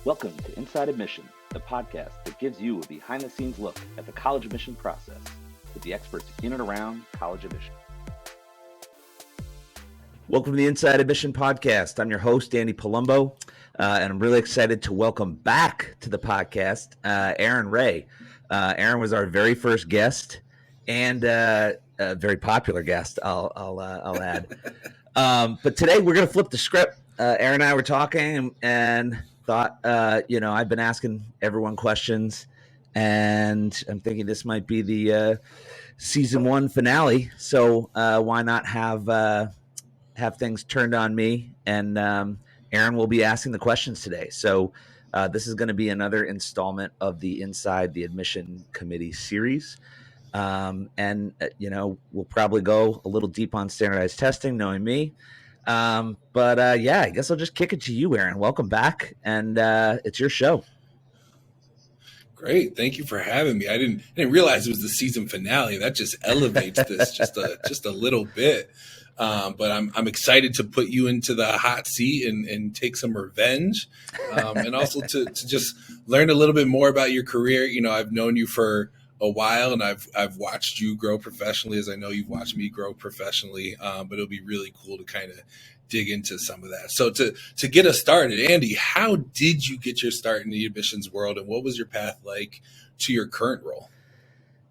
Welcome to Inside Admission, the podcast that gives you a behind-the-scenes look at the college admission process with the experts in and around college admission. Welcome to the Inside Admission podcast. I'm your host, Andy Palumbo, and I'm really excited to welcome back to the podcast Aaron Ray. Aaron was our very first guest and a very popular guest, I'll add. But today we're going to flip the script. Aaron and I were talking and thought, I've been asking everyone questions, and I'm thinking this might be the season 1 finale. So why not have things turned on me? And Aaron will be asking the questions today. So this is going to be another installment of the Inside the Admission Committee series. We'll probably go a little deep on standardized testing, knowing me. I guess I'll just kick it to you, Aaron. Welcome back, and it's your show. Great, thank you for having me. I didn't realize it was the season finale. That just elevates this just a little bit. But I'm excited to put you into the hot seat and take some revenge, and also to just learn a little bit more about your career. You know, I've known you for a while, and I've watched you grow professionally, as I know you've watched me grow professionally. But it'll be really cool to kind of dig into some of that. So to get us started, Andy, how did you get your start in the admissions world, and what was your path like to your current role?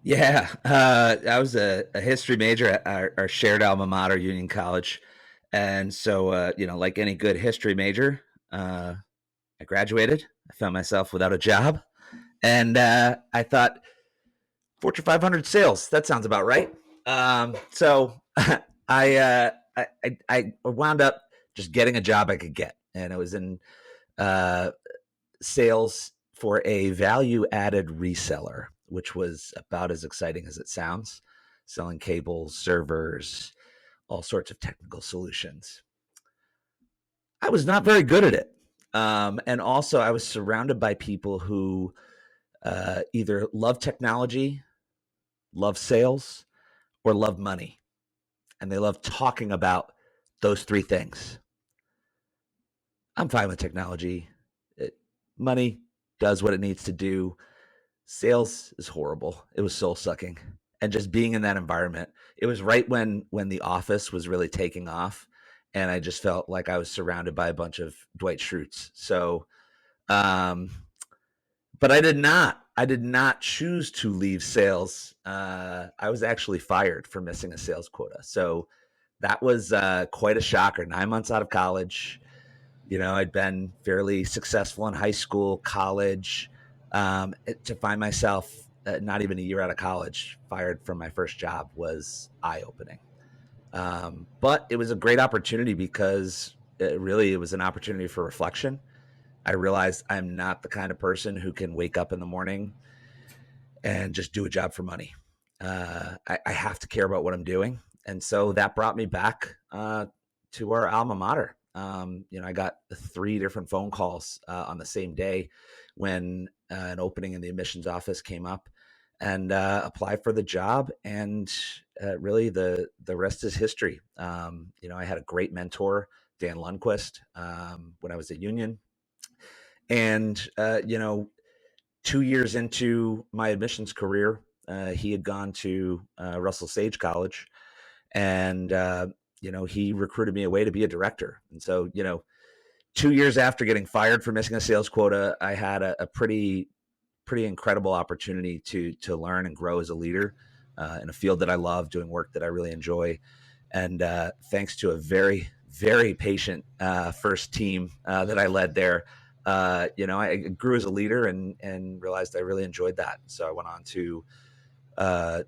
Yeah, I was a history major at our shared alma mater, Union College. And so, like any good history major, I graduated. I found myself without a job. And I thought, Fortune 500 sales, that sounds about right. So I wound up just getting a job I could get. And it was in sales for a value-added reseller, which was about as exciting as it sounds, selling cables, servers, all sorts of technical solutions. I was not very good at it. And also I was surrounded by people who either love technology, love sales, or love money. And they love talking about those three things. I'm fine with technology. Money does what it needs to do. Sales is horrible. It was soul sucking. And just being in that environment, it was right when The Office was really taking off. And I just felt like I was surrounded by a bunch of Dwight Schrutes. So, but I did not choose to leave sales. I was actually fired for missing a sales quota. So that was quite a shocker. 9 months out of college. You know, I'd been fairly successful in high school, college. To find myself not even a year out of college fired from my first job was eye-opening. But it was a great opportunity because it was an opportunity for reflection. I realized I'm not the kind of person who can wake up in the morning and just do a job for money. I have to care about what I'm doing. And so that brought me back to our alma mater. I got 3 different phone calls on the same day when an opening in the admissions office came up, and applied for the job. And really the rest is history. I had a great mentor, Dan Lundquist, when I was at Union. And, 2 years into my admissions career, he had gone to Russell Sage College, and he recruited me away to be a director. And so, 2 years after getting fired for missing a sales quota, I had a pretty incredible opportunity to learn and grow as a leader in a field that I love, doing work that I really enjoy. And thanks to a very, very patient first team that I led there, I grew as a leader and realized I really enjoyed that. So I went on to, I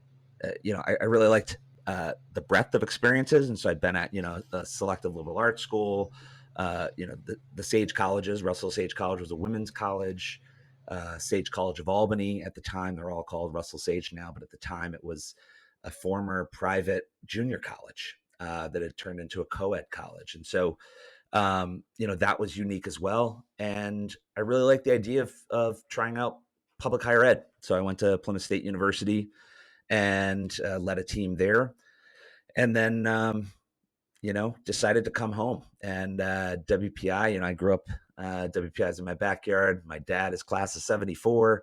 really liked the breadth of experiences. And so I'd been at, a selective liberal arts school, the Sage colleges. Russell Sage College was a women's college. Sage College of Albany at the time, they're all called Russell Sage now, but at the time it was a former private junior college that had turned into a co-ed college. And so, that was unique as well. And I really liked the idea of trying out public higher ed. So I went to Plymouth State University and led a team there. And then, decided to come home. And WPI, I grew up, WPI is in my backyard. My dad is class of 74.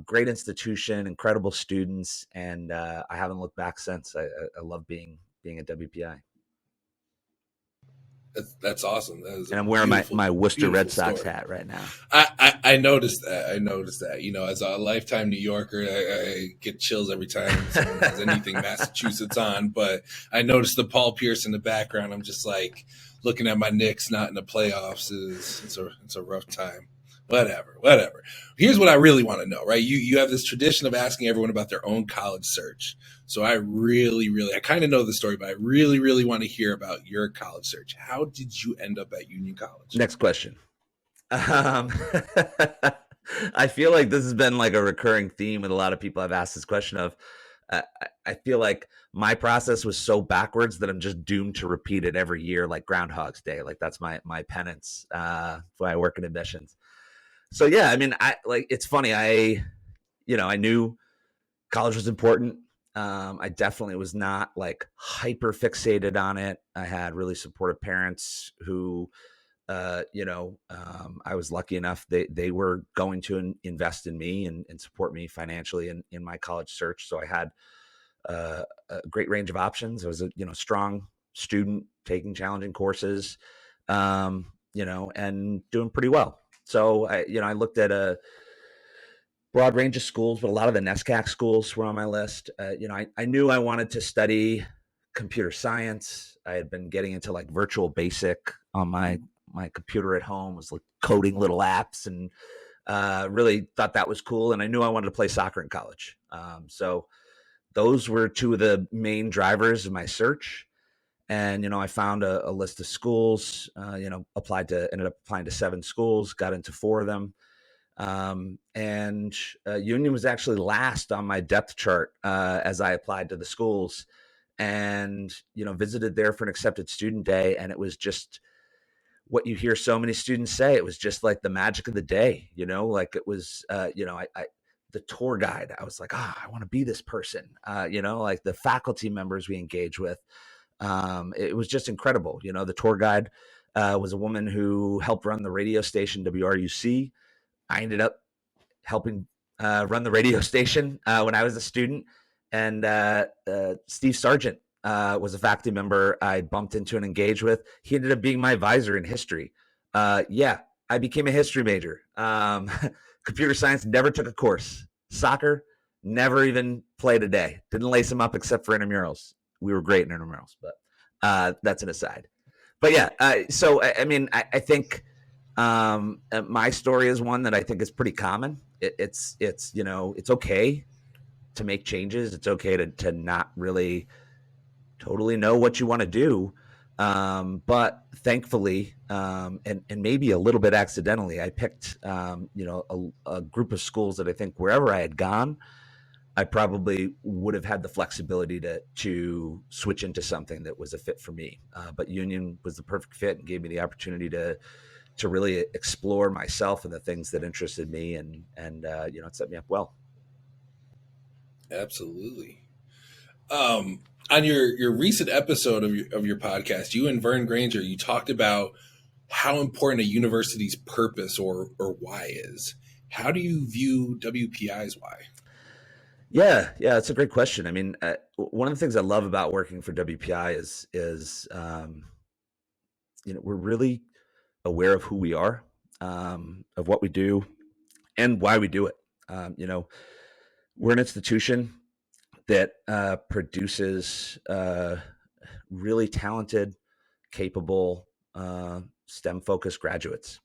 Great institution, incredible students, and I haven't looked back since. I love being at WPI. That's awesome. That is a And I'm wearing my Worcester Red beautiful Sox story. hat right now. I noticed that. I noticed that. As a lifetime New Yorker, I get chills every time someone has anything Massachusetts on. But I noticed the Paul Pierce in the background. I'm just like looking at my Knicks not in the playoffs. It's a rough time. Whatever. Here's what I really want to know, right? You have this tradition of asking everyone about their own college search. So I kind of know the story, but I really want to hear about your college search. How did you end up at Union College? Next question. I feel like this has been like a recurring theme with a lot of people I've asked this question of. I feel like my process was so backwards that I'm just doomed to repeat it every year, like Groundhog's Day. Like that's my penance when I work in admissions. So yeah, I mean, it's funny. I knew college was important. I definitely was not like hyper fixated on it. I had really supportive parents who, I was lucky enough they were going to invest in me and support me financially in my college search. So I had a great range of options. I was a strong student taking challenging courses, and doing pretty well. So I looked at a broad range of schools, but a lot of the NESCAC schools were on my list. I knew I wanted to study computer science. I had been getting into like Virtual Basic on my computer at home, was like coding little apps, and really thought that was cool. And I knew I wanted to play soccer in college. So those were two of the main drivers of my search. And I found a list of schools. Ended up applying to 7 schools, got into 4 of them. And Union was actually last on my depth chart as I applied to the schools, and visited there for an accepted student day, and it was just what you hear so many students say. It was just like the magic of the day, like it was, the tour guide, I was like, I want to be this person, like the faculty members we engage with. It was just incredible. The tour guide was a woman who helped run the radio station WRUC. I ended up helping run the radio station when I was a student. And Steve Sargent was a faculty member I bumped into and engaged with. He ended up being my advisor in history. I became a history major. Computer science, never took a course. Soccer, never even played a day. Didn't lace them up except for intramurals. We were great in intramurals, but that's an aside. But yeah, so I mean, I think my story is one that I think is pretty common. It's okay to make changes. It's okay to not really totally know what you want to do. But thankfully, and maybe a little bit accidentally, I picked, a group of schools that I think wherever I had gone, I probably would have had the flexibility to switch into something that was a fit for me. But Union was the perfect fit and gave me the opportunity to really explore myself and the things that interested me, and it set me up well. Absolutely. On your recent episode of your podcast, you and Vern Granger, you talked about how important a university's purpose or why is. How do you view WPI's why? Yeah, it's a great question. I mean, one of the things I love about working for WPI is we're really aware of who we are, of what we do, and why we do it. We're an institution that produces really talented, capable, STEM-focused graduates.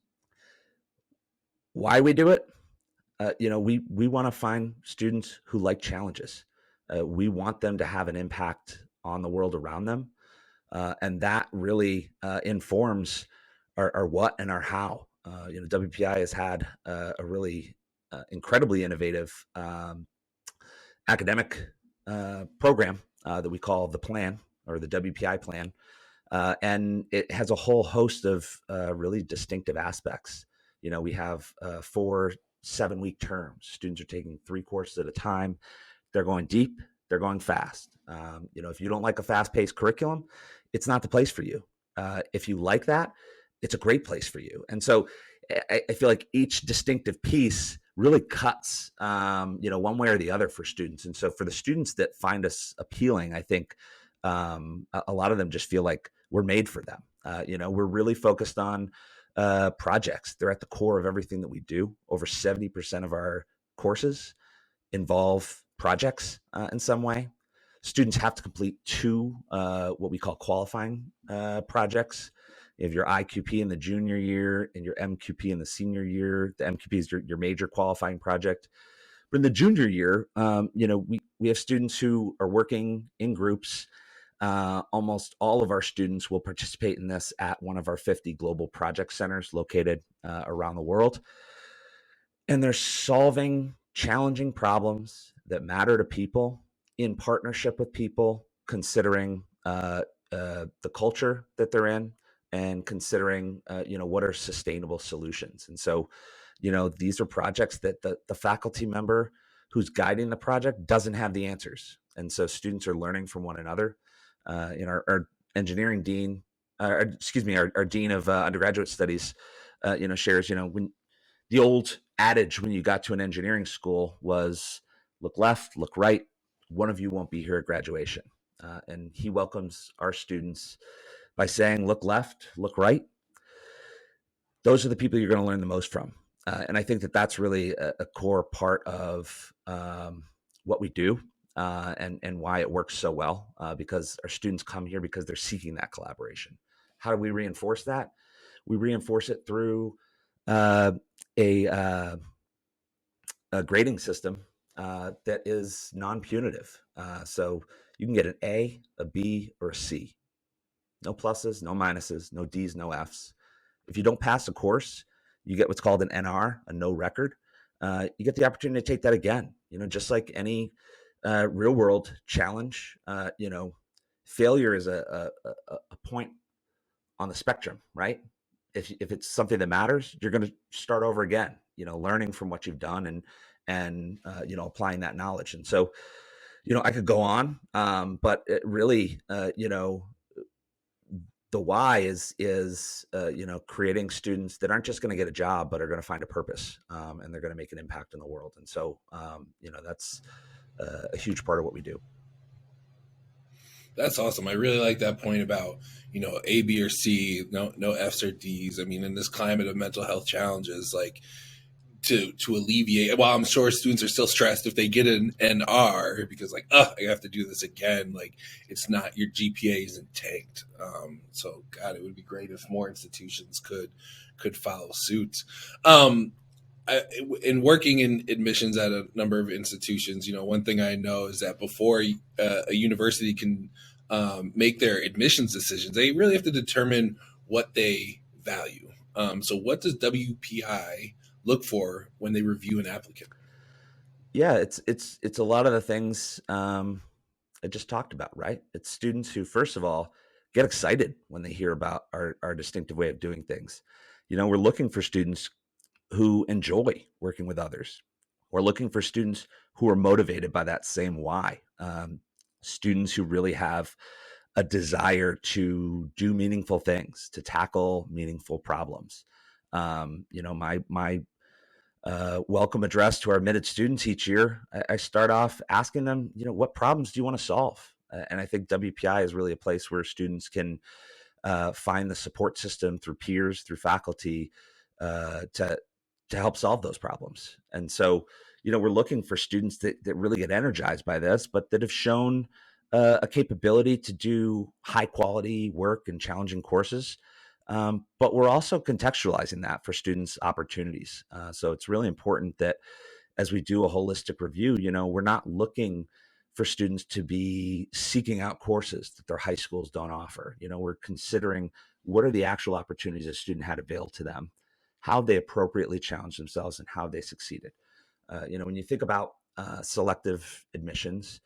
Why we do it? We want to find students who like challenges. We want them to have an impact on the world around them. And that really informs our what and our how. WPI has had a really incredibly innovative academic program that we call the Plan, or the WPI Plan. And it has a whole host of really distinctive aspects. We have 4 7-week terms. Students are taking 3 courses at a time. They're going deep, they're going fast. If you don't like a fast-paced curriculum, it's not the place for you. If you like that, it's a great place for you. And so I feel like each distinctive piece really cuts, one way or the other for students. And so for the students that find us appealing, I think a lot of them just feel like we're made for them. We're really focused on projects. They're at the core of everything that we do. Over 70% of our courses involve projects in some way. Students have to complete two what we call qualifying projects. You have your IQP in the junior year and your MQP in the senior year. The MQP is your major qualifying project. But in the junior year, we have students who are working in groups. Almost all of our students will participate in this at one of our 50 global project centers located around the world. And they're solving challenging problems that matter to people in partnership with people, considering the culture that they're in and considering, what are sustainable solutions. And so, these are projects that the faculty member who's guiding the project doesn't have the answers. And so students are learning from one another. Our engineering dean, our dean of undergraduate studies, shares, when the old adage when you got to an engineering school was look left, look right. One of you won't be here at graduation. And he welcomes our students by saying, look left, look right. Those are the people you're going to learn the most from. And I think that that's really a core part of what we do and why it works so well, because our students come here because they're seeking that collaboration. How do we reinforce that? We reinforce it through uh, a grading system that is non-punitive. So you can get an A, a B, or a C. No pluses, no minuses, no Ds, no Fs. If you don't pass a course, you get what's called an NR, a no record. You get the opportunity to take that again. Just like any real world challenge, failure is a point on the spectrum, right? If it's something that matters, you're going to start over again, learning from what you've done and applying that knowledge. And so, I could go on, but it really, the why is creating students that aren't just going to get a job, but are going to find a purpose, and they're going to make an impact in the world. And so, that's a huge part of what we do. That's awesome. I really like that point about, A, B, or C, no Fs or Ds. I mean, in this climate of mental health challenges, like to alleviate, while I'm sure students are still stressed if they get an R because like, I have to do this again. Like it's not, your GPA isn't tanked. So God, it would be great if more institutions could follow suit. In working in admissions at a number of institutions, one thing I know is that before a university can make their admissions decisions, they really have to determine what they value. So what does WPI look for when they review an applicant? Yeah, it's a lot of the things I just talked about, right? It's students who, first of all, get excited when they hear about our distinctive way of doing things. We're looking for students who enjoy working with others. We're looking for students who are motivated by that same why. Students who really have a desire to do meaningful things, to tackle meaningful problems. My welcome address to our admitted students each year, I start off asking them, what problems do you want to solve? And I think WPI is really a place where students can find the support system through peers, through faculty, to help solve those problems. And so, we're looking for students that really get energized by this, but that have shown a capability to do high quality work and challenging courses. But we're also contextualizing that for students' opportunities. So it's really important that as we do a holistic review, we're not looking for students to be seeking out courses that their high schools don't offer. We're considering what are the actual opportunities a student had available to them, how they appropriately challenged themselves, and how they succeeded. When you think about selective admissions,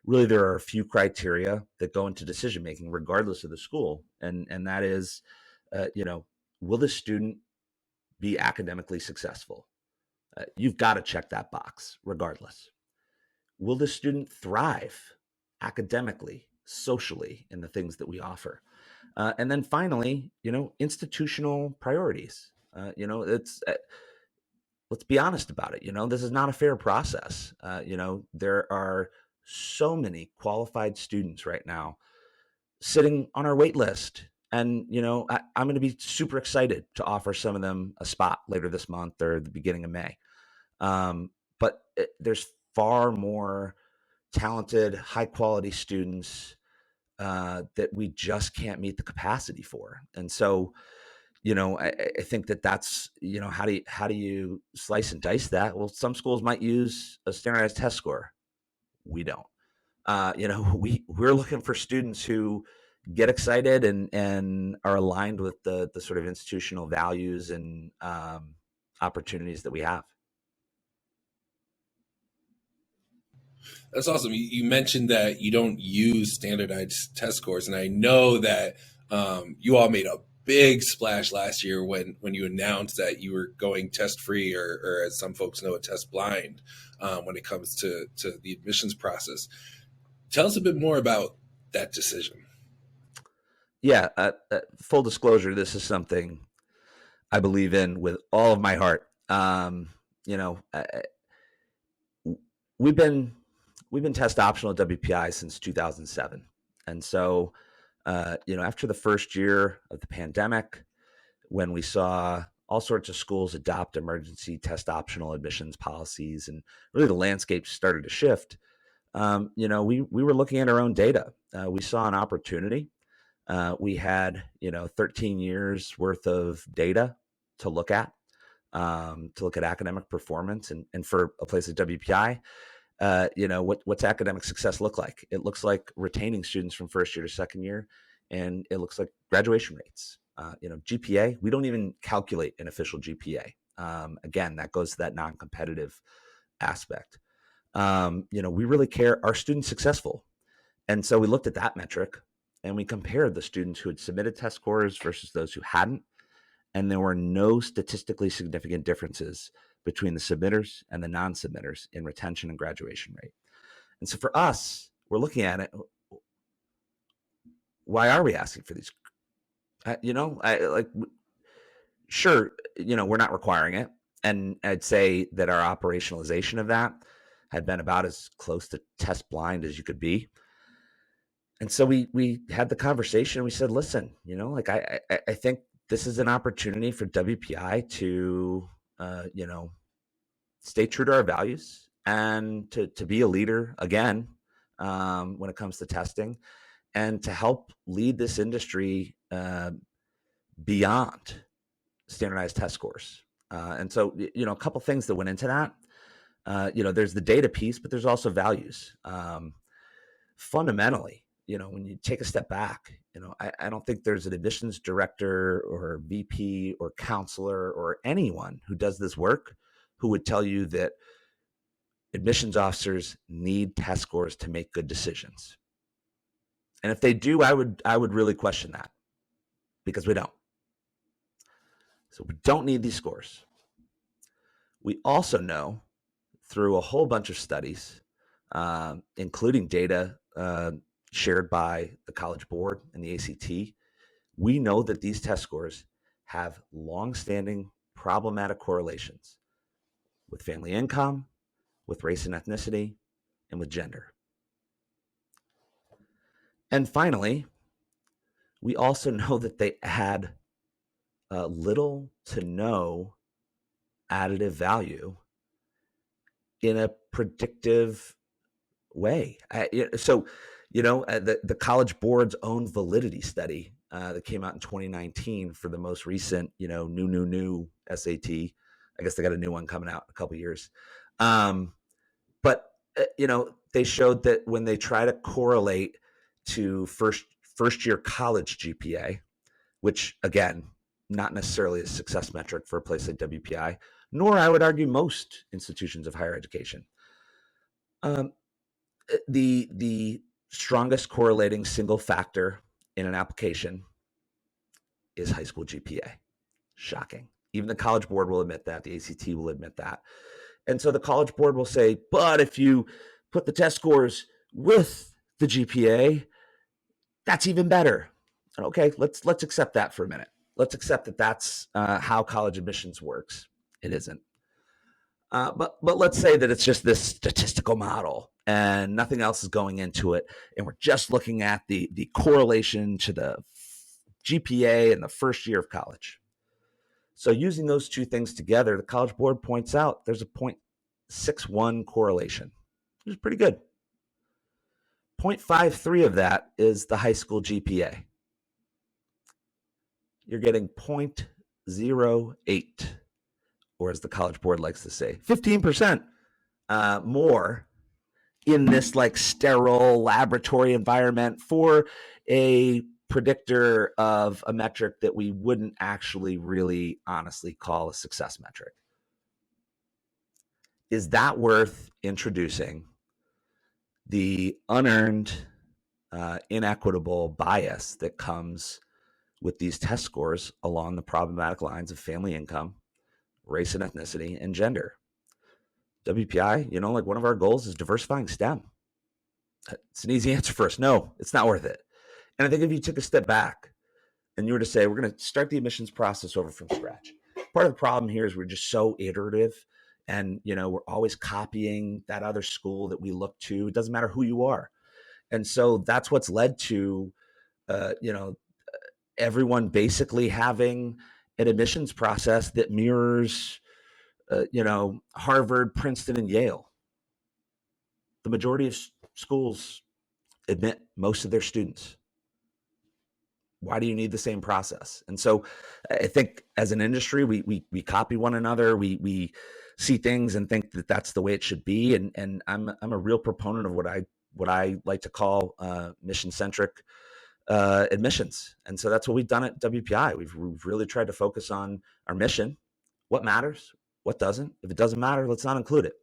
really there are a few criteria that go into decision making, regardless of the school, and that is, will the student be academically successful? You've got to check that box, regardless. Will the student thrive academically, socially, in the things that we offer? And then finally, institutional priorities. It's let's be honest about it. This is not a fair process. There are so many qualified students right now sitting on our wait list. And, I'm going to be super excited to offer some of them a spot later this month or the beginning of May. But there's far more talented, high quality students that we just can't meet the capacity for. And so, I think that's, how do you slice and dice that? Well, some schools might use a standardized test score. We don't. We're looking for students who get excited and are aligned with the sort of institutional values and opportunities that we have. That's awesome. You mentioned that you don't use standardized test scores, and I know that you all made a big splash last year when you announced that you were going test free, or as some folks know, test blind when it comes to the admissions process. Tell us a bit more about that decision. Yeah, full disclosure, this is something I believe in with all of my heart. You know, we've been test optional at WPI since 2007, and so after the first year of the pandemic, when we saw all sorts of schools adopt emergency test optional admissions policies, and really the landscape started to shift. We were looking at our own data. We saw an opportunity. We had 13 years worth of data to look at academic performance, and for a place like WPI, what's academic success look like? It looks like retaining students from first year to second year, and it looks like graduation rates. GPA, we don't even calculate an official GPA. Again, that goes to that non-competitive aspect. We really care, are students successful? And so we looked at that metric and we compared the students who had submitted test scores versus those who hadn't. And there were no statistically significant differences between the submitters and the non-submitters in retention and graduation rate. And so for us, we're looking at it. Why are we asking for these? Sure, we're not requiring it. And I'd say that our operationalization of that had been about as close to test blind as you could be. And so we had the conversation. We said, listen, I think this is an opportunity for WPI to, stay true to our values and to be a leader again when it comes to testing, and to help lead this industry beyond standardized test scores. And so, a couple things that went into that. There's the data piece, but there's also values. Fundamentally, when you take a step back, I don't think there's an admissions director or VP or counselor or anyone who does this work who would tell you that admissions officers need test scores to make good decisions. And if they do, I would really question that, because we don't. So we don't need these scores. We also know through a whole bunch of studies, including data shared by the College Board and the ACT, we know that these test scores have long-standing problematic correlations with family income, with race and ethnicity, and with gender. And finally, we also know that they add little to no additive value in a predictive way. The College Board's own validity study that came out in 2019 for the most recent, new SAT. I guess they got a new one coming out in a couple of years. But they showed that when they try to correlate to first year college GPA, which again, not necessarily a success metric for a place like WPI, nor I would argue most institutions of higher education. The strongest correlating single factor in an application is high school GPA. Shocking. Even the College Board will admit that. The ACT will admit that. And so the College Board will say, but if you put the test scores with the GPA, that's even better. And okay, let's accept that for a minute. Let's accept that that's how college admissions works. It isn't. But let's say that it's just this statistical model and nothing else is going into it, and we're just looking at the correlation to the GPA in the first year of college. So using those two things together, the College Board points out there's a 0.61 correlation, which is pretty good. 0.53 of that is the high school GPA. You're getting 0.08, or as the College Board likes to say, 15% more in this like sterile laboratory environment for a predictor of a metric that we wouldn't actually really honestly call a success metric. Is that worth introducing the unearned, inequitable bias that comes with these test scores along the problematic lines of family income, race and ethnicity, and gender? WPI, like one of our goals is diversifying STEM. It's an easy answer for us. No, it's not worth it. And I think if you took a step back and you were to say, we're going to start the admissions process over from scratch. Part of the problem here is we're just so iterative, and we're always copying that other school that we look to. It doesn't matter who you are. And so that's what's led to, everyone basically having an admissions process that mirrors, Harvard, Princeton, and Yale. The majority of schools admit most of their students. Why do you need the same process? And so I think as an industry, we copy one another. We see things and think that that's the way it should be. And I'm a real proponent of what I like to call mission-centric admissions. And so that's what we've done at WPI. We've really tried to focus on our mission, what matters, what doesn't. If it doesn't matter, let's not include it.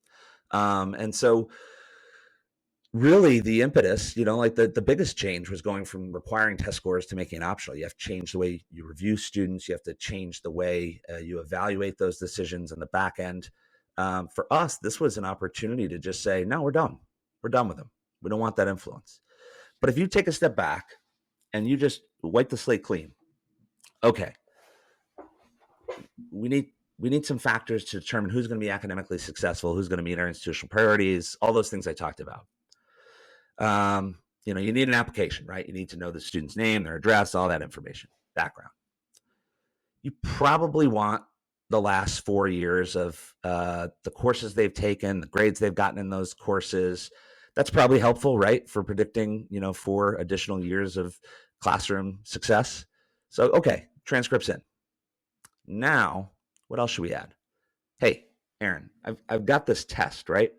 And so really the impetus, like the biggest change was going from requiring test scores to making it optional. You have to change the way you review students. You have to change the way you evaluate those decisions on the back end. For us, this was an opportunity to just say, no, we're done. We're done with them. We don't want that influence. But if you take a step back and you just wipe the slate clean, okay, we need some factors to determine who's going to be academically successful, who's going to meet our institutional priorities, all those things I talked about. You need an application, right? You need to know the student's name, their address, all that information, background. You probably want the last 4 years of the courses they've taken, the grades they've gotten in those courses. That's probably helpful, right? For predicting, 4 additional years of classroom success. So, okay, transcripts in. Now, what else should we add? Hey, Aaron, I've got this test, right?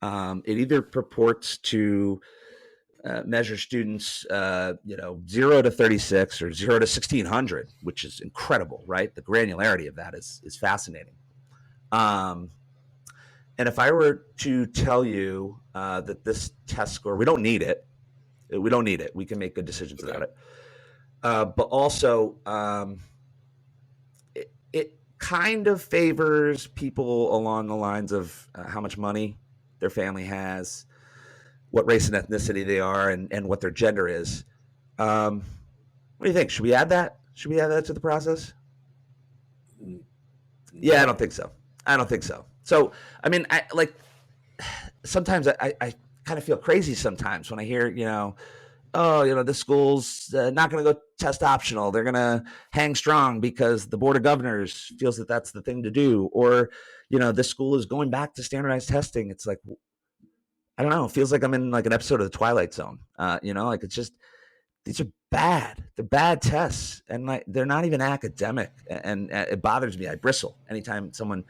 It either purports to measure students, 0 to 36 or 0 to 1600, which is incredible, right? The granularity of that is fascinating. And if I were to tell you that this test score, we don't need it. We don't need it. We can make good decisions about it. But also, it kind of favors people along the lines of how much money their family has, what race and ethnicity they are, and what their gender is. What do you think? Should we add that? Should we add that to the process? Yeah, I don't think so. So, I mean, sometimes I kind of feel crazy sometimes when I hear, this school's not going to go test optional. They're going to hang strong because the Board of Governors feels that that's the thing to do. Or, this school is going back to standardized testing. It's like, I don't know. It feels like I'm in like an episode of The Twilight Zone. It's just, these are bad. They're bad tests, and they're not even academic. And it bothers me. I bristle anytime someone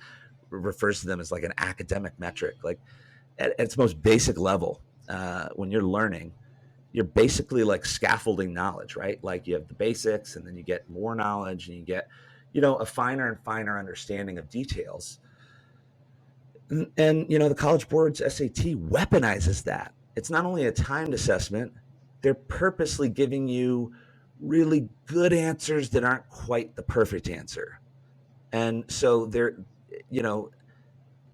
refers to them as like an academic metric. Like at its most basic level, when you're learning, you're basically like scaffolding knowledge, right? Like you have the basics, and then you get more knowledge, and you get, a finer and finer understanding of details. And the College Board's SAT weaponizes that. It's not only a timed assessment, they're purposely giving you really good answers that aren't quite the perfect answer. And so they're,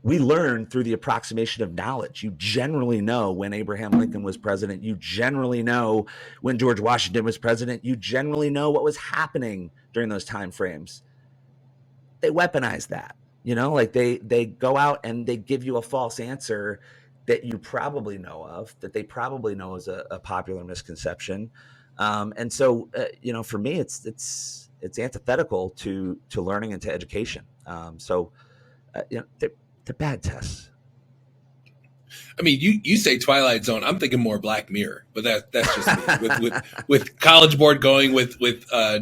we learn through the approximation of knowledge. You generally know when Abraham Lincoln was president. You generally know when George Washington was president. You generally know what was happening during those time frames. They weaponize that, like they go out and they give you a false answer that you probably know of, that they probably know is a popular misconception. And so, for me, it's antithetical to learning and to education. They're bad tests. I mean, you say Twilight Zone. I'm thinking more Black Mirror, but that's just me. With College Board going with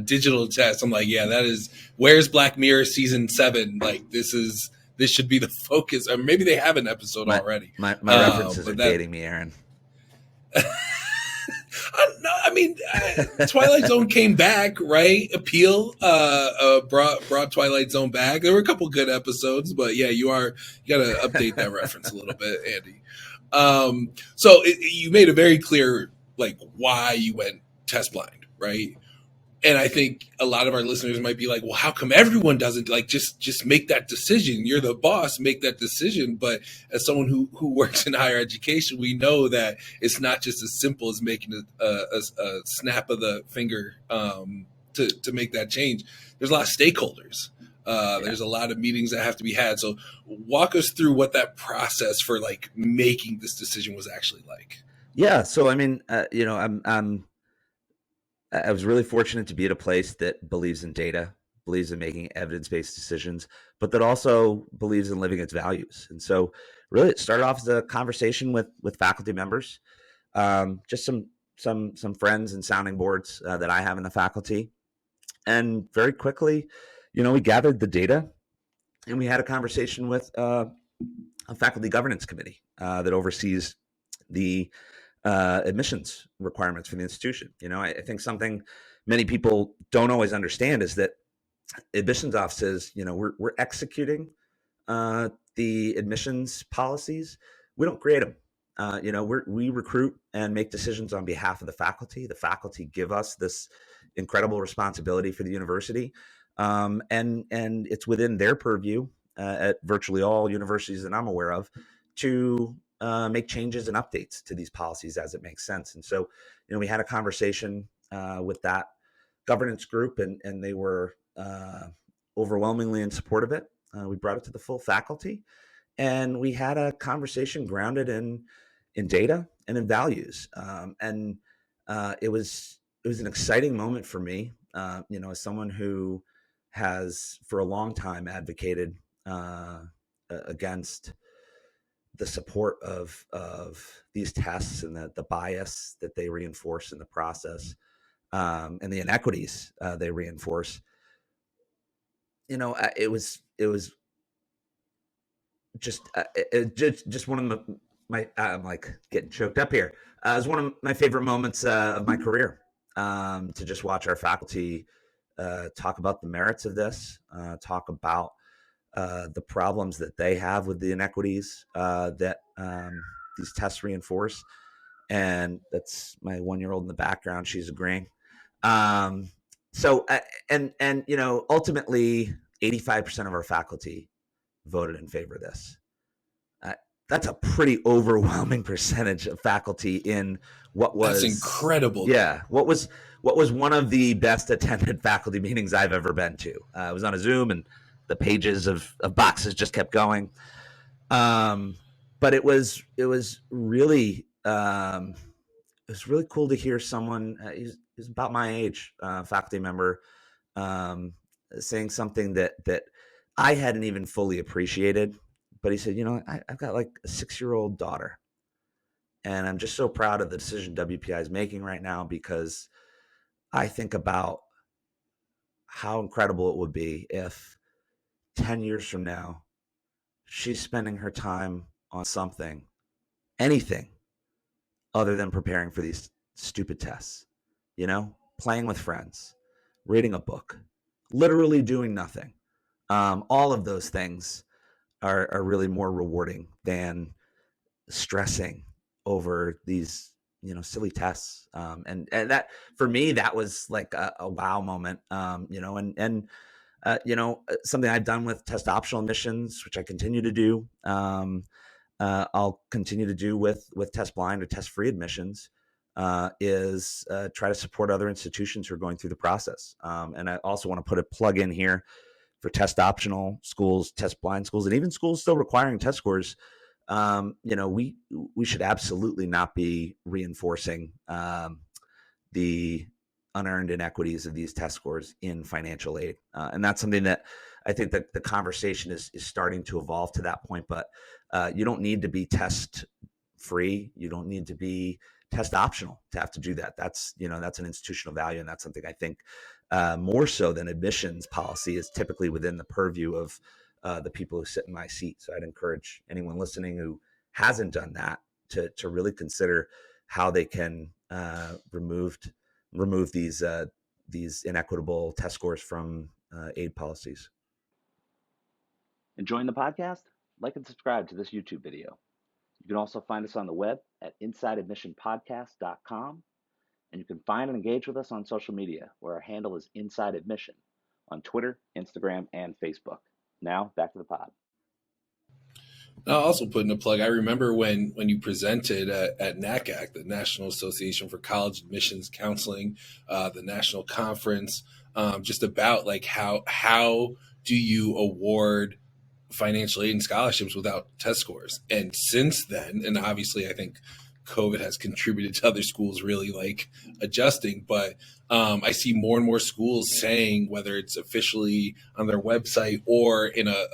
digital tests, I'm like, yeah, that is. Where's Black Mirror season 7? Like, this should be the focus. Or maybe they have an episode already. My references are dating me, Aaron. No, I mean, Twilight Zone came back, right? Appeal brought Twilight Zone back. There were a couple good episodes, but yeah, you got to update that reference a little bit, Andy. So you made a very clear like why you went test blind, right? And I think a lot of our listeners might be like, well, how come everyone doesn't like just make that decision? You're the boss, make that decision. But as someone who works in higher education, we know that it's not just as simple as making a snap of the finger to make that change. There's a lot of stakeholders. There's a lot of meetings that have to be had. So walk us through what that process for like making this decision was actually like. Yeah. So, I mean, I was really fortunate to be at a place that believes in data, believes in making evidence-based decisions, but that also believes in living its values. And so really it started off as a conversation with faculty members, just some friends and sounding boards that I have in the faculty. And very quickly, we gathered the data and we had a conversation with a faculty governance committee that oversees the admissions requirements for the institution. I think something many people don't always understand is that admissions offices, we're executing the admissions policies. We don't create them. We recruit and make decisions on behalf of the faculty. The faculty give us this incredible responsibility for the university, and it's within their purview at virtually all universities that I'm aware of to make changes and updates to these policies as it makes sense. And so, we had a conversation with that governance group, and they were overwhelmingly in support of it. We brought it to the full faculty, and we had a conversation grounded in data and in values. And it was an exciting moment for me, as someone who has for a long time advocated against the support of these tests and the bias that they reinforce in the process, and the inequities they reinforce. It was just one of my I'm like getting choked up here. It was one of my favorite moments of my career, to just watch our faculty talk about the merits of this, talk about the problems that they have with the inequities that these tests reinforce. And that's my 1-year-old in the background. She's agreeing. Ultimately 85% of our faculty voted in favor of this. That's a pretty overwhelming percentage of faculty in what was that's incredible. Yeah. What was one of the best attended faculty meetings I've ever been to. It was on a Zoom, and the pages of boxes just kept going. But it was really cool to hear someone, he's about my age, faculty member, saying something that I hadn't even fully appreciated. But he said, I've got like a 6-year-old daughter, and I'm just so proud of the decision WPI is making right now, because I think about how incredible it would be if 10 years from now, she's spending her time on anything other than preparing for these stupid tests, playing with friends, reading a book, literally doing nothing. All of those things are really more rewarding than stressing over these, silly tests. And that, for me, that was like a wow moment, Something I've done with test optional admissions, which I continue to do. I'll continue to do with test blind or test free admissions, is try to support other institutions who are going through the process. And I also want to put a plug in here for test optional schools, test blind schools, and even schools still requiring test scores. We should absolutely not be reinforcing the unearned inequities of these test scores in financial aid. And that's something that I think that the conversation is starting to evolve to that point. But you don't need to be test free. You don't need to be test optional to have to do that. That's an institutional value. And that's something I think more so than admissions policy is typically within the purview of the people who sit in my seat. So I'd encourage anyone listening who hasn't done that to really consider how they can remove these inequitable test scores from aid policies. Enjoying the podcast? Like and subscribe to this YouTube video. You can also find us on the web at InsideAdmissionPodcast.com, and you can find and engage with us on social media, where our handle is Inside Admission on Twitter, Instagram, and Facebook. Now, back to the pod. I'll also put in a plug. I remember when you presented at NACAC, the National Association for College Admissions Counseling, the national conference, just about like how do you award financial aid and scholarships without test scores? And since then, and obviously I think COVID has contributed to other schools really like adjusting, but I see more and more schools saying, whether it's officially on their website or in a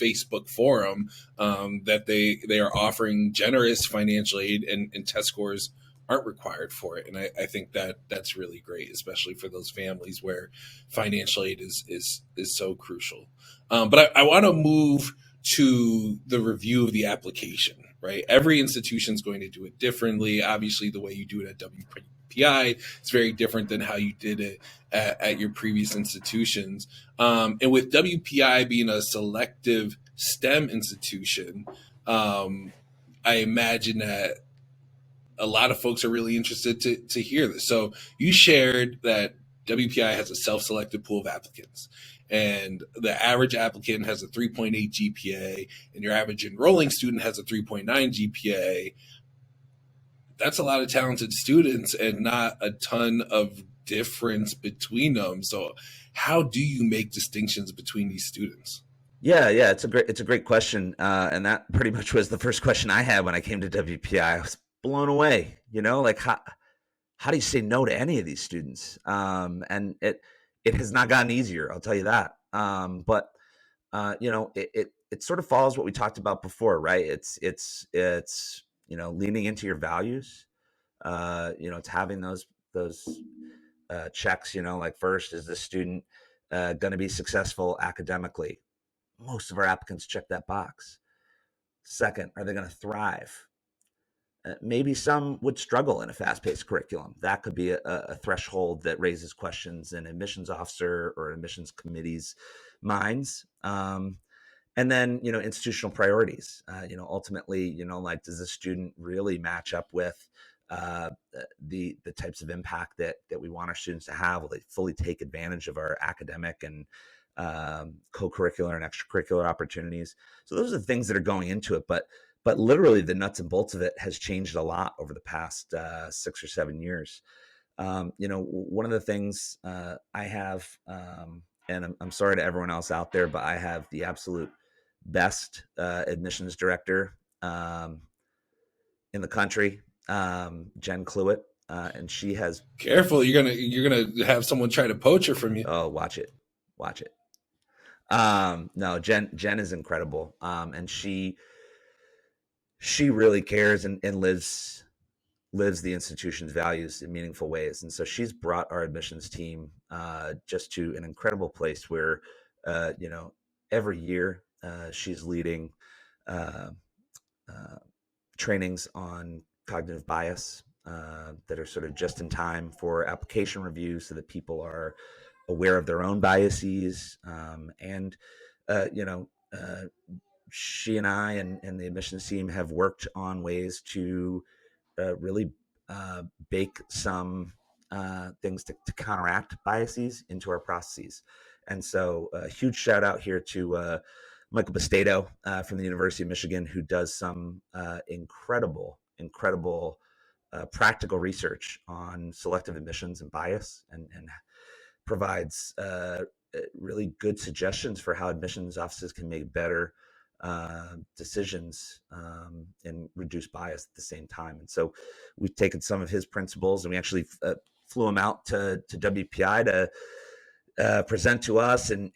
Facebook forum, that they are offering generous financial aid and test scores aren't required for it. And I think that's really great, especially for those families where financial aid is so crucial. But I want to move to the review of the application, right? Every institution is going to do it differently. Obviously, the way you do it at WPI is very different than how you did it at your previous institutions. And with WPI being a selective STEM institution, I imagine that a lot of folks are really interested to hear this. So you shared that WPI has a self-selected pool of applicants, and the average applicant has a 3.8 GPA, and your average enrolling student has a 3.9 GPA. That's a lot of talented students and not a ton of difference between them. So how do you make distinctions between these students? Yeah, it's a great question, and that pretty much was the first question I had when I came to WPI. I was blown away. Like how do you say no to any of these students? And it has not gotten easier, I'll tell you that. But it sort of follows what we talked about before, right? It's leaning into your values. It's having those checks. Like, first, is the student going to be successful academically? Most of our applicants check that box. Second, are they going to thrive? Maybe some would struggle in a fast-paced curriculum. That could be a threshold that raises questions in admissions officer or admissions committee's minds. And then, institutional priorities. Ultimately, like, does the student really match up with the types of impact that we want our students to have? Will they fully take advantage of our academic and co-curricular and extracurricular opportunities? So those are the things that are going into it. But literally the nuts and bolts of it has changed a lot over the past 6 or 7 years. One of the things I have, and I'm sorry to everyone else out there, but I have the absolute best admissions director in the country, Jen Cluett, and she has. Careful, you're gonna have someone try to poach her from you. Oh, watch it. No, Jen is incredible, and she really cares and lives the institution's values in meaningful ways. And so she's brought our admissions team just to an incredible place where, every year she's leading trainings on cognitive bias that are sort of just in time for application review, so that people are aware of their own biases. And she and I and the admissions team have worked on ways to really bake some things to counteract biases into our processes. And so a huge shout out here to Michael Bastato from the University of Michigan, who does some incredible practical research on selective admissions and bias, and provides really good suggestions for how admissions offices can make better decisions and reduce bias at the same time. And so we've taken some of his principles and we actually flew him out to WPI to present to us and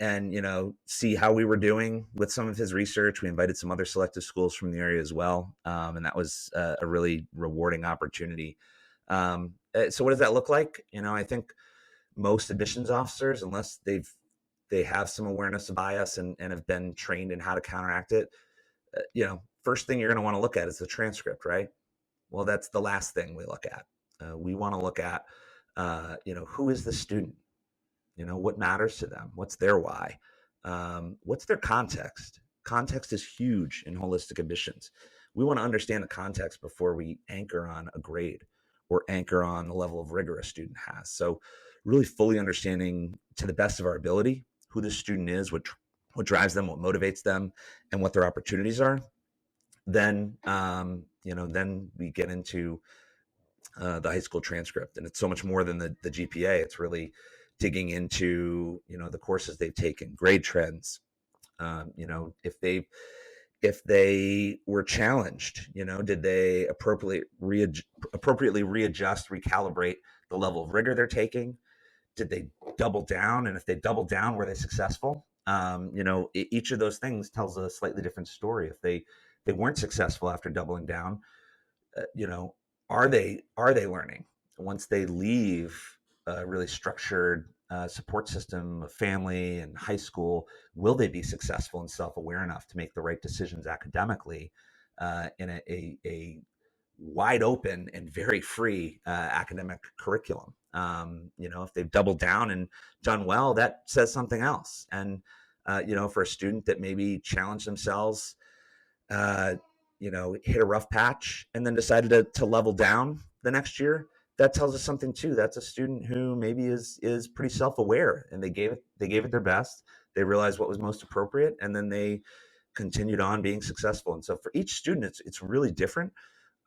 see how we were doing with some of his research. We invited some other selective schools from the area as well, and that was a really rewarding opportunity. So what does that look like? I think most admissions officers, unless they have some awareness of bias and have been trained in how to counteract it, first thing you're going to want to look at is the transcript, right? Well, that's the last thing we look at. We want to look at, who is the student? What matters to them? What's their why? What's their context? Context is huge in holistic admissions. We want to understand the context before we anchor on a grade or anchor on the level of rigor a student has. So really fully understanding to the best of our ability who the student is, what drives them, what motivates them, and what their opportunities are. Then, then we get into the high school transcript, and it's so much more than the GPA. It's really digging into the courses they've taken, grade trends. If they were challenged, did they appropriately readjust, recalibrate the level of rigor they're taking? Did they double down? And if they doubled down, were they successful? Each of those things tells a slightly different story. If they weren't successful after doubling down, are they learning? Once they leave a really structured support system of family and high school, will they be successful and self-aware enough to make the right decisions academically in a wide open and very free academic curriculum? If they've doubled down and done well, that says something else. And for a student that maybe challenged themselves, hit a rough patch and then decided to level down the next year, that tells us something too. That's a student who maybe is pretty self-aware, and they gave it their best. They realized what was most appropriate, and then they continued on being successful. And so for each student, it's really different.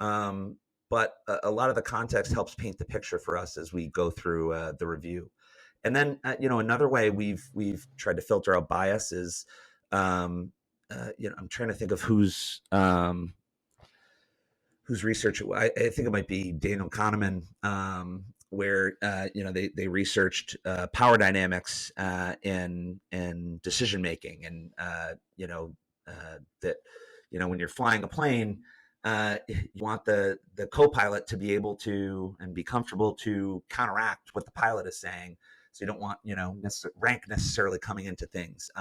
But a lot of the context helps paint the picture for us as we go through the review. And then, another way we've tried to filter out bias is, I'm trying to think of whose research. I think it might be Daniel Kahneman, where they researched power dynamics in decision making, and that when you're flying a plane, you want the co-pilot to be able to and be comfortable to counteract what the pilot is saying. So you don't want rank necessarily coming into things.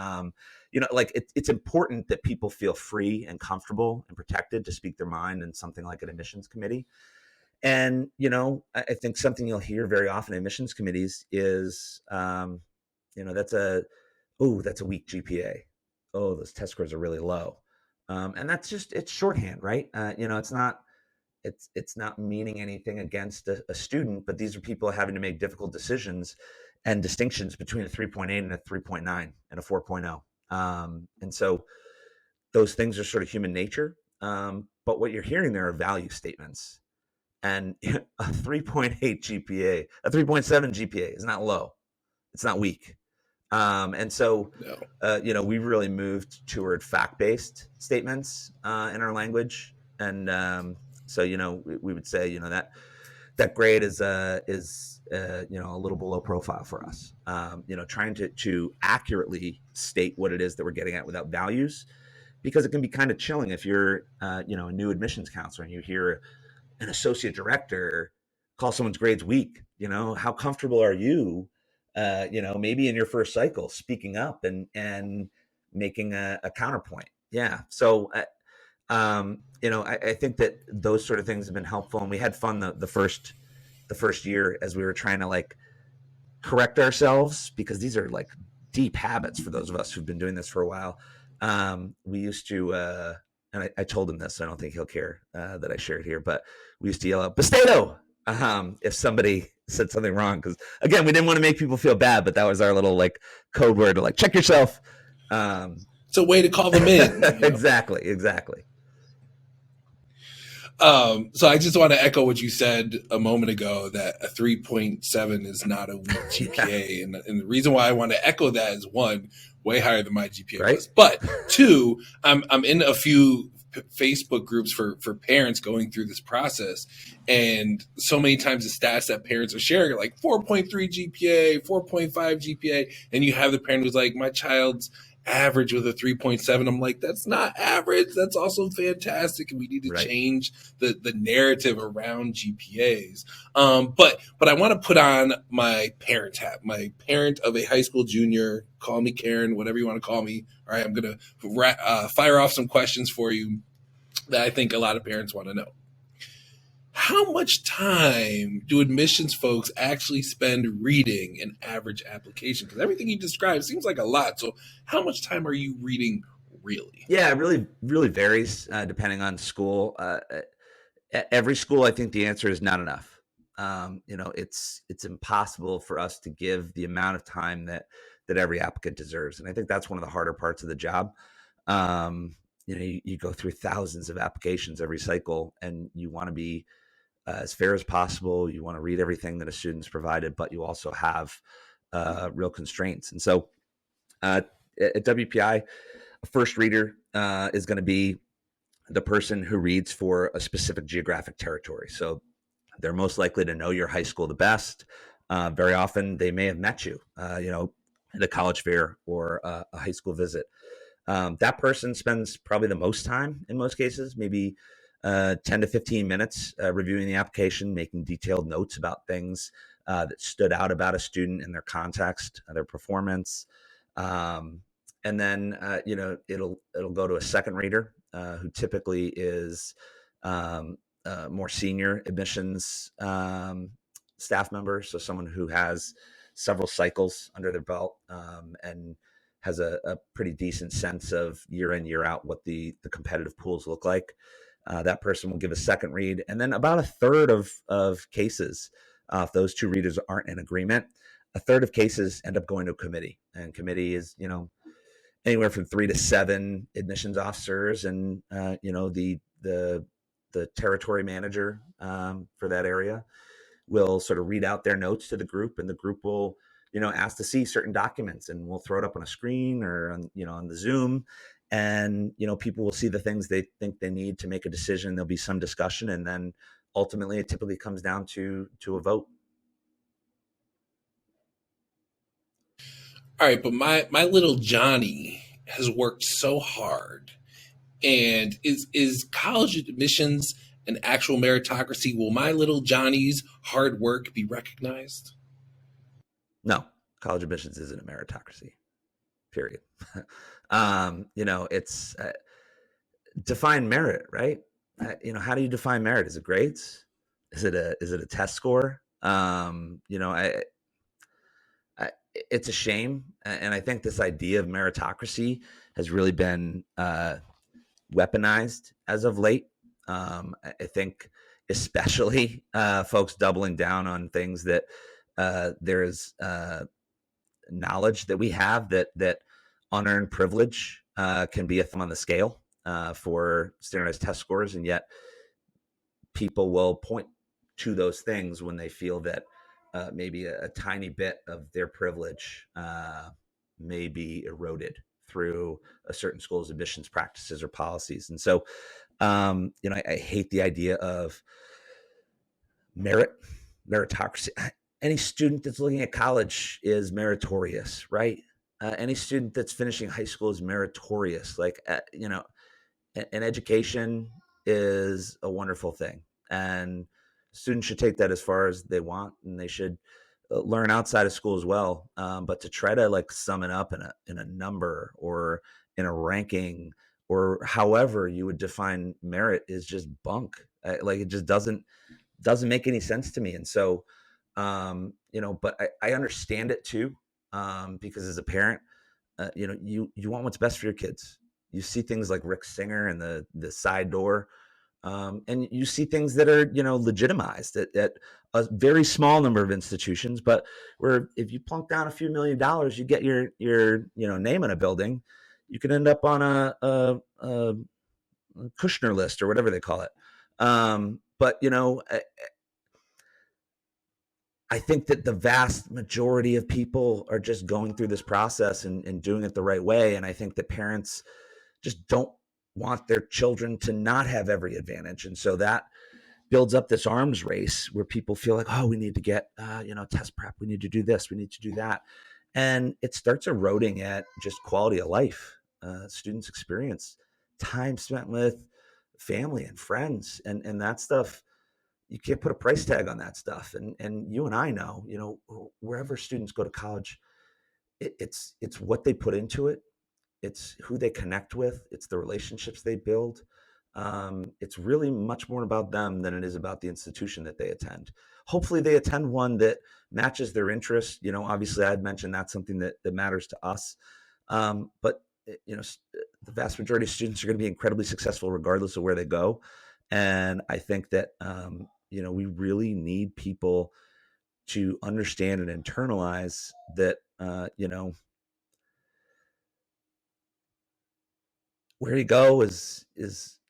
It's important that people feel free and comfortable and protected to speak their mind in something like an admissions committee. And I think something you'll hear very often in admissions committees is that's a weak GPA. Oh, those test scores are really low. And that's it's shorthand, right? It's not meaning anything against a student, but these are people having to make difficult decisions and distinctions between a 3.8 and a 3.9 and a 4.0. And so those things are sort of human nature. But what you're hearing there are value statements. And a 3.8 GPA, a 3.7 GPA is not low. It's not weak. And so, we really moved toward fact-based statements in our language. And so, we would say, that grade is a little below profile for us. Trying to accurately state what it is that we're getting at without values, because it can be kind of chilling if you're, a new admissions counselor and you hear an associate director call someone's grades weak. How comfortable are you? Maybe in your first cycle, speaking up and making a counterpoint. Yeah. So, I think that those sort of things have been helpful, and we had fun the first year as we were trying to correct ourselves, because these are deep habits for those of us who've been doing this for a while. We used to, and I told him this, so I don't think he'll care that I shared here, but we used to yell out, "Bastato, if somebody said something wrong, because again, we didn't want to make people feel bad, but that was our little like code word to like check yourself. It's a way to call them in. Exactly. So I just want to echo what you said a moment ago, that a 3.7 is not a weak GPA. And the reason why I want to echo that is, one, way higher than my GPA Right. was. But two, I'm in a few Facebook groups for parents going through this process. And so many times the stats that parents are sharing are like 4.3 GPA, 4.5 GPA. And you have the parent who's like, my child's average with a 3.7. I'm like, that's not average. That's also fantastic. And we need to change the narrative around GPAs. But I want to put on my parent hat, my parent of a high school junior. Call me Karen, whatever you want to call me. All right, I'm going to fire off some questions for you that I think a lot of parents want to know. How much time do admissions folks actually spend reading an average application? Because everything you described seems like a lot. So how much time are you reading really? Yeah, it really varies depending on school. At every school, I think the answer is not enough. It's impossible for us to give the amount of time that every applicant deserves. And I think that's one of the harder parts of the job. You go through thousands of applications every cycle, and you want to be as fair as possible. You want to read everything that a student's provided, but you also have real constraints. And so at WPI, a first reader is going to be the person who reads for a specific geographic territory. So they're most likely to know your high school the best. Very often they may have met you, at a college fair or a high school visit. That person spends probably the most time in most cases, maybe 10 to 15 minutes reviewing the application, making detailed notes about things that stood out about a student in their context, their performance. And then, it'll go to a second reader who typically is more senior admissions staff member. So someone who has several cycles under their belt and has a pretty decent sense of year in, year out what the competitive pools look like. That person will give a second read. And then about a third of cases, if those two readers aren't in agreement, a third of cases end up going to a committee. And committee is, anywhere from 3 to 7 admissions officers and, the territory manager for that area will sort of read out their notes to the group, and the group will, ask to see certain documents, and we'll throw it up on a screen or on the Zoom. And, people will see the things they think they need to make a decision. There'll be some discussion, and then ultimately it typically comes down to a vote. All right, but my little Johnny has worked so hard. And is college admissions an actual meritocracy? Will my little Johnny's hard work be recognized? No, college admissions isn't a meritocracy, period. It's define merit, right? How do you define merit? Is it grades? Is it a test score? It's a shame, and I think this idea of meritocracy has really been weaponized as of late. I think especially folks doubling down on things that there's knowledge that we have that unearned privilege can be a thumb on the scale for standardized test scores, and yet people will point to those things when they feel that maybe a tiny bit of their privilege may be eroded through a certain school's admissions practices or policies. And so, I hate the idea of meritocracy. Any student that's looking at college is meritorious, right? Any student that's finishing high school is meritorious. An education is a wonderful thing, and students should take that as far as they want, and they should learn outside of school as well. But to try to sum it up in a number or in a ranking or however you would define merit is just bunk. It just doesn't make any sense to me. And so, but I understand it too, because as a parent, you want what's best for your kids. You see things like Rick Singer and the side door And you see things that are, legitimized at a very small number of institutions, but where if you plunk down a few $1,000,000, you get your name in a building, you can end up on a Kushner list or whatever they call it. But I think that the vast majority of people are just going through this process and doing it the right way. And I think that parents just don't want their children to not have every advantage. And so that builds up this arms race where people feel like, oh, we need to get, test prep. We need to do this. We need to do that. And it starts eroding at just quality of life, students' experience, time spent with family and friends, and that stuff. You can't put a price tag on that stuff. And you and I know, wherever students go to college, it's what they put into it. It's who they connect with. It's the relationships they build. It's really much more about them than it is about the institution that they attend. Hopefully they attend one that matches their interests. Obviously I'd mentioned that's something that matters to us. But the vast majority of students are going to be incredibly successful regardless of where they go. And I think that, we really need people to understand and internalize that, where you go is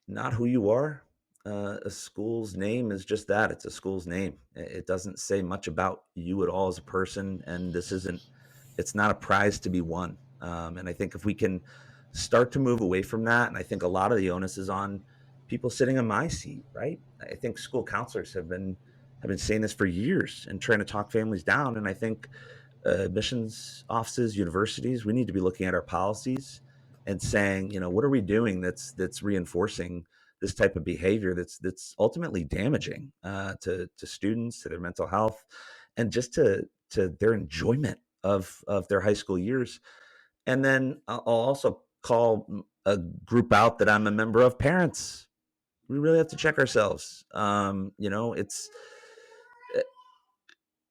not who you are. A school's name is just that. It's a school's name. It doesn't say much about you at all as a person. And it's not a prize to be won. And I think if we can start to move away from that, and I think a lot of the onus is on people sitting in my seat, right? I think school counselors have been saying this for years and trying to talk families down. And I think admissions offices, universities, we need to be looking at our policies and saying, what are we doing that's reinforcing this type of behavior that's ultimately damaging to students, to their mental health, and just to their enjoyment of their high school years. And then I'll also call a group out that I'm a member of, parents. We really have to check ourselves. It's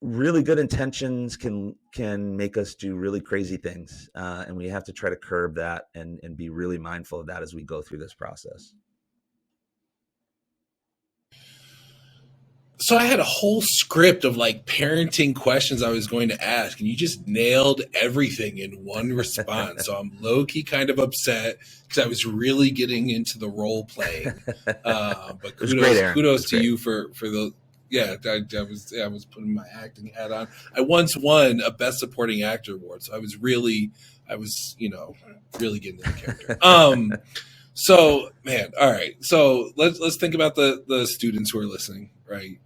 really good intentions can make us do really crazy things, and we have to try to curb that and be really mindful of that as we go through this process. So I had a whole script of like parenting questions I was going to ask, and you just nailed everything in one response. So I'm low key kind of upset because I was really getting into the role playing. But kudos to you for the. Yeah, I was putting my acting hat on. I once won a Best Supporting Actor award, so I was really getting into character. So man, all right. So let's think about the students who are listening, right?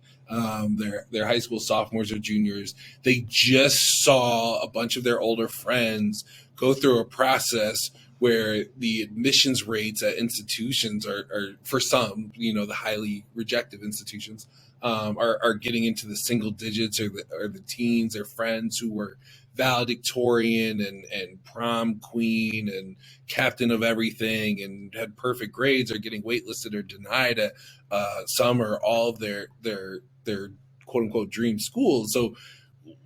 They're high school sophomores or juniors. They just saw a bunch of their older friends go through a process where the admissions rates at institutions are for some, the highly rejected institutions, are getting into the single digits or the teens. Their friends who were valedictorian and prom queen and captain of everything and had perfect grades are getting waitlisted or denied at some or all of their quote unquote dream schools. So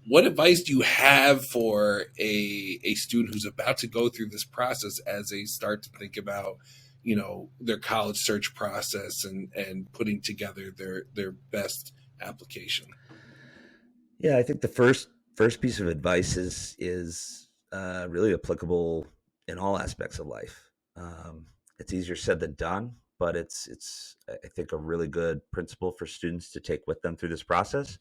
what advice do you have for a student who's about to go through this process as they start to think about their college search process and putting together their best application? Yeah, I think the first piece of advice is really applicable in all aspects of life. It's easier said than done, but it's I think a really good principle for students to take with them through this process.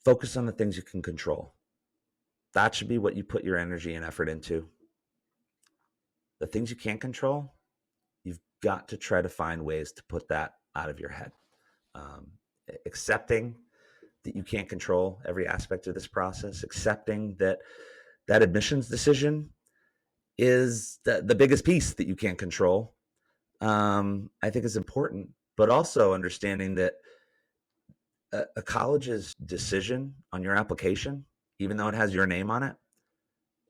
Focus on the things you can control. That should be what you put your energy and effort into. The things you can't control, you've got to try to find ways to put that out of your head. Accepting that you can't control every aspect of this process, accepting that admissions decision is the biggest piece that you can't control, I think is important, but also understanding that a college's decision on your application, even though it has your name on it,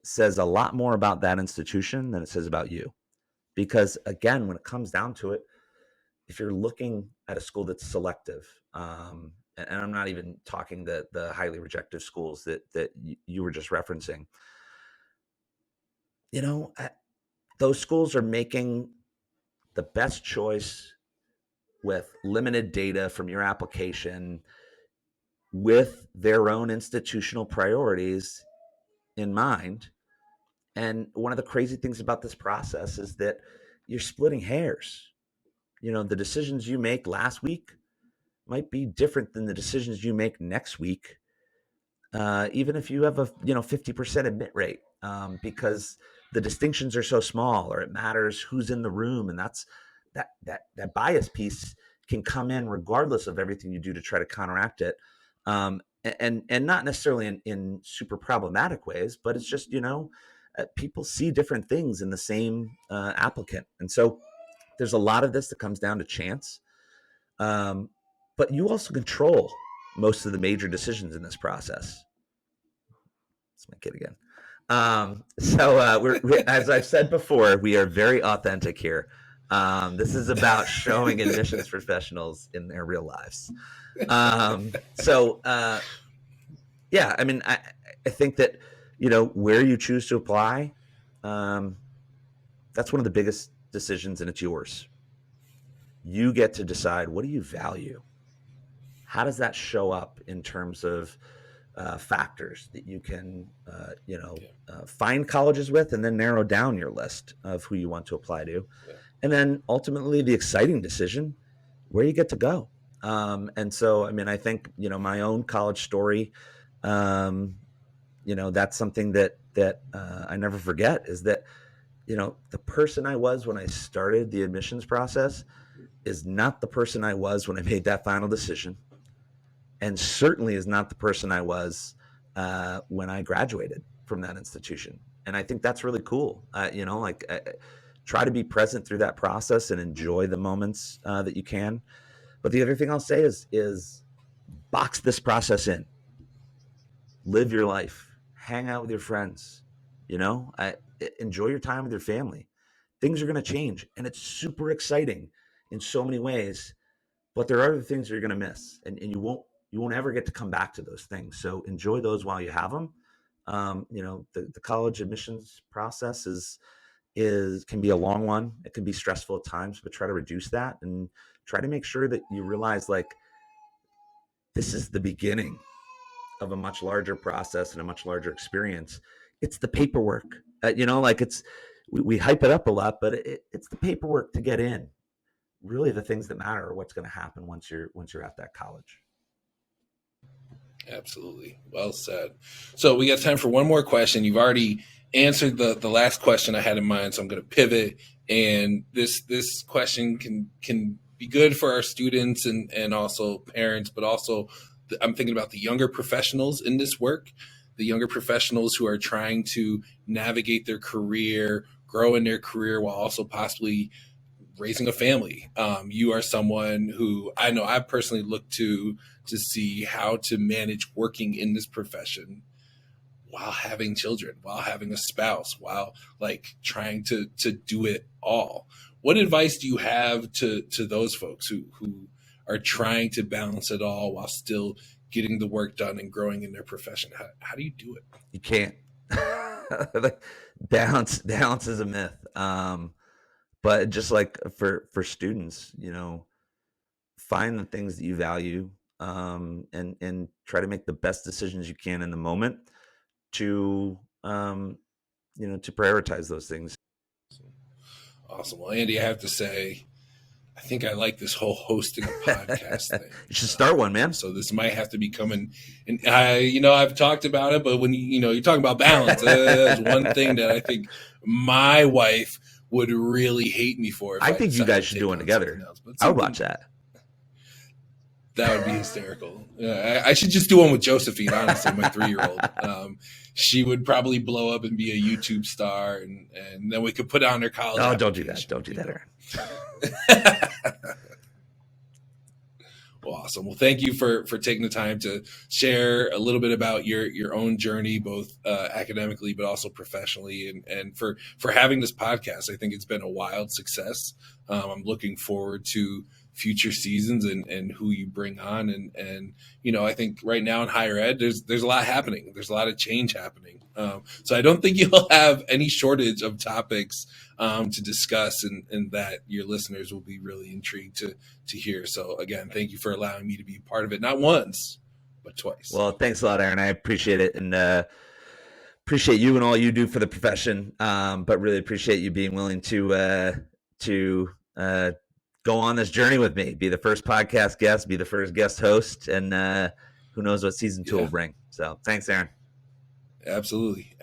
says a lot more about that institution than it says about you. Because again, when it comes down to it, if you're looking at a school that's selective, and I'm not even talking the highly rejected schools that you were just referencing, those schools are making the best choice with limited data from your application, with their own institutional priorities in mind. And one of the crazy things about this process is that you're splitting hairs. The decisions you make last week might be different than the decisions you make next week, even if you have a 50% admit rate, because the distinctions are so small, or it matters who's in the room, and that's that bias piece can come in regardless of everything you do to try to counteract it, and not necessarily in super problematic ways, but it's just people see different things in the same applicant, and so there's a lot of this that comes down to chance. But you also control most of the major decisions in this process. It's my kid again. We're as I've said before, we are very authentic here. This is about showing admissions professionals in their real lives. Yeah, I mean, I think that where you choose to apply, that's one of the biggest decisions, and it's yours. You get to decide, what do you value? How does that show up in terms of factors that you can, find colleges with, and then narrow down your list of who you want to apply to. Yeah. And then ultimately the exciting decision, where you get to go. And so, I mean, I think, my own college story, that's something that I never forget, is that, the person I was when I started the admissions process is not the person I was when I made that final decision, and certainly is not the person I was when I graduated from that institution. And I think that's really cool. Try to be present through that process and enjoy the moments that you can. But the other thing I'll say is box this process in. Live your life. Hang out with your friends. Enjoy your time with your family. Things are going to change, and it's super exciting in so many ways. But there are other things you're going to miss, and you won't ever get to come back to those things. So enjoy those while you have them. The college admissions process can be a long one. It can be stressful at times, but try to reduce that and try to make sure that you realize, like, this is the beginning of a much larger process and a much larger experience. It's the paperwork, we hype it up a lot, but it's the paperwork to get in. Really, the things that matter are what's going to happen once you're at that college. Absolutely. Well said. So we got time for one more question. You've already answered the last question I had in mind, so I'm going to pivot. And this question can be good for our students and also parents, but also I'm thinking about the younger professionals in this work, the younger professionals who are trying to navigate their career, grow in their career, while also possibly raising a family. You are someone who I know I personally look to see how to manage working in this profession while having children, while having a spouse, while trying to do it all. What advice do you have to those folks who are trying to balance it all while still getting the work done and growing in their profession? How do you do it? You can't. Balance is a myth. But just like for students, find the things that you value, and try to make the best decisions you can in the moment to prioritize those things. Awesome. Well, Andy, I have to say, I think I like this whole hosting a podcast thing. You should start one, man. So this might have to be coming. And I've talked about it, but when you're talking about balance, that's one thing that I think my wife would really hate me for. If I think you guys should do one together. I would watch that. That would be hysterical. I should just do one with Josephine, honestly, my 3-year-old. She would probably blow up and be a YouTube star, and then we could put it on her college. Oh, don't do that. Don't do that, Aaron. Well, awesome. Well, thank you for taking the time to share a little bit about your own journey, both academically, but also professionally, and for having this podcast. I think it's been a wild success. I'm looking forward to future seasons and who you bring on. And, I think right now in higher ed, there's a lot happening. There's a lot of change happening. So I don't think you'll have any shortage of topics to discuss and that your listeners will be really intrigued to hear. So again, thank you for allowing me to be part of it, not once, but twice. Well, thanks a lot, Aaron. I appreciate it. And appreciate you and all you do for the profession, but really appreciate you being willing to go on this journey with me, be the first podcast guest, be the first guest host, and who knows what season 2 will bring. So thanks, Aaron. Absolutely.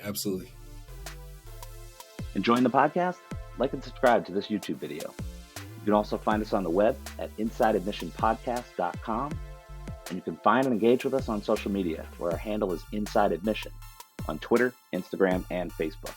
Enjoying the podcast? Like and subscribe to this YouTube video. You can also find us on the web at InsideAdmissionPodcast.com, and you can find and engage with us on social media, where our handle is Inside Admission on Twitter, Instagram, and Facebook.